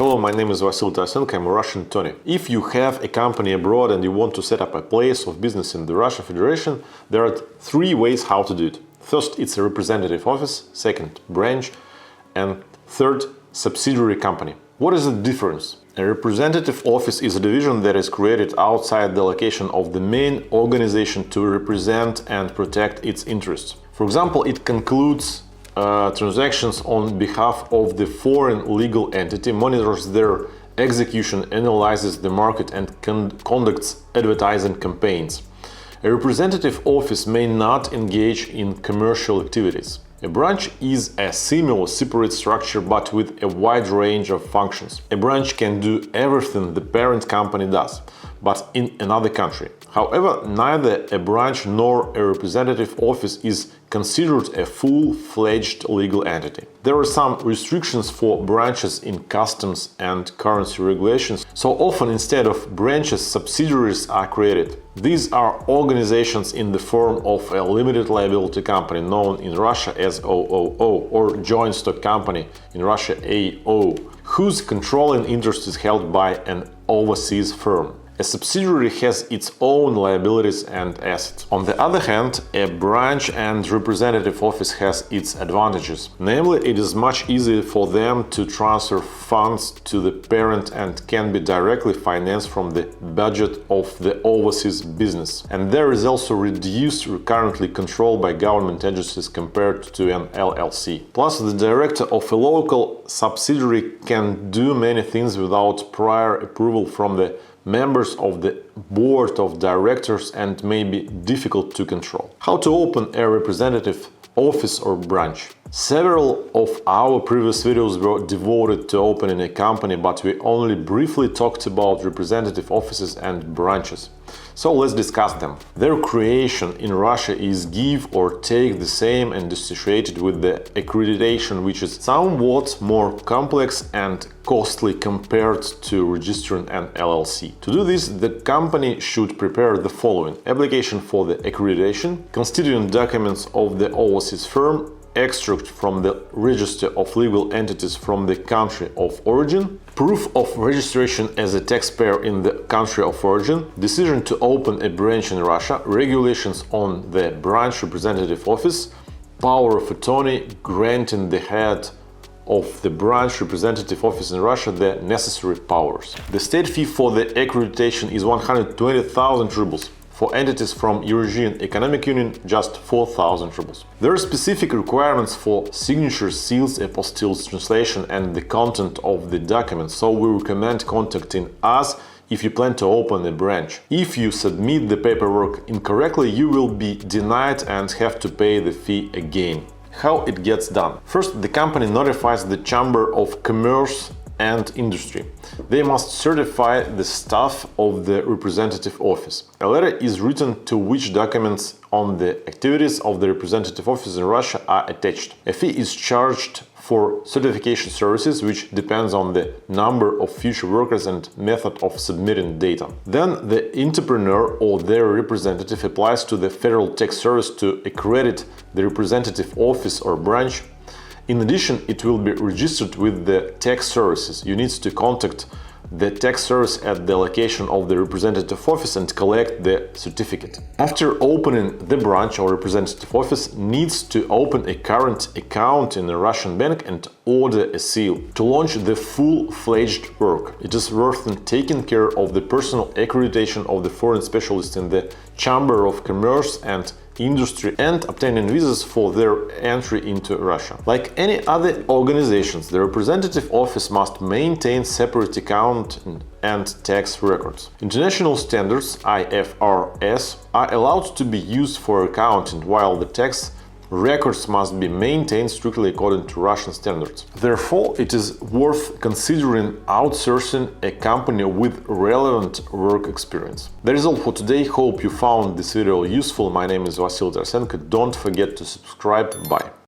Hello, my name is Vasily. I'm a Russian Tony. If you have a company abroad and you want to set up a place of business in the Russian Federation, there are three ways how to do it. First, it's a representative office. Second, branch. And third, subsidiary company. What is the difference? A representative office is a division that is created outside the location of the main organization to represent and protect its interests. For example, it concludes transactions on behalf of the foreign legal entity, monitors their execution, analyzes the market, and conducts advertising campaigns. A representative office may not engage in commercial activities. A branch is a similar separate structure but with a wide range of functions. A branch can do everything the parent company does, but in another country. However, neither a branch nor a representative office is considered a full-fledged legal entity. There are some restrictions for branches in customs and currency regulations, so often instead of branches, subsidiaries are created. These are organizations in the form of a limited liability company known in Russia as OOO or joint stock company in Russia AO, whose controlling interest is held by an overseas firm. A subsidiary has its own liabilities and assets. On the other hand, a branch and representative office has its advantages. Namely, it is much easier for them to transfer funds to the parent and can be directly financed from the budget of the overseas business. And there is also reduced currently control by government agencies compared to an LLC. Plus, the director of a local subsidiary can do many things without prior approval from the members of the board of directors and may be difficult to control. How to open a representative office or branch? Several of our previous videos were devoted to opening a company, but we only briefly talked about representative offices and branches. So let's discuss them. Their creation in Russia is give or take the same and associated with the accreditation, which is somewhat more complex and costly compared to registering an LLC. To do this, the company should prepare the following: application for the accreditation, constituent documents of the overseas firm, extract from the register of legal entities from the country of origin, proof of registration as a taxpayer in the country of origin, decision to open a branch in Russia, regulations on the branch representative office, power of attorney granting the head of the branch representative office in Russia the necessary powers. The state fee for the accreditation is 120,000 rubles. For entities from Eurasian Economic Union, just 4,000 rubles. There are specific requirements for signatures, seals, apostilles, translation, and the content of the document, so we recommend contacting us if you plan to open a branch. If you submit the paperwork incorrectly, you will be denied and have to pay the fee again. How it gets done? First, the company notifies the Chamber of Commerce and Industry. They must certify the staff of the representative office. A letter is written to which documents on the activities of the representative office in Russia are attached. A fee is charged for certification services, which depends on the number of future workers and method of submitting data. Then the entrepreneur or their representative applies to the Federal Tax Service to accredit the representative office or branch. In addition, it will be registered with the tax services. You need to contact the tax service at the location of the representative office and collect the certificate. After opening, the branch or representative office needs to open a current account in a Russian bank and order a seal. To launch the full-fledged work, it is worth taking care of the personal accreditation of the foreign specialists in the Chamber of Commerce and Industry and obtaining visas for their entry into Russia. Like any other organizations, the representative office must maintain separate account and tax records. International standards, IFRS, are allowed to be used for accounting, while the tax records must be maintained strictly according to Russian standards. Therefore, it is worth considering outsourcing a company with relevant work experience. That is all for today. Hope you found this video useful. My name is Vasily. Don't forget to subscribe. Bye.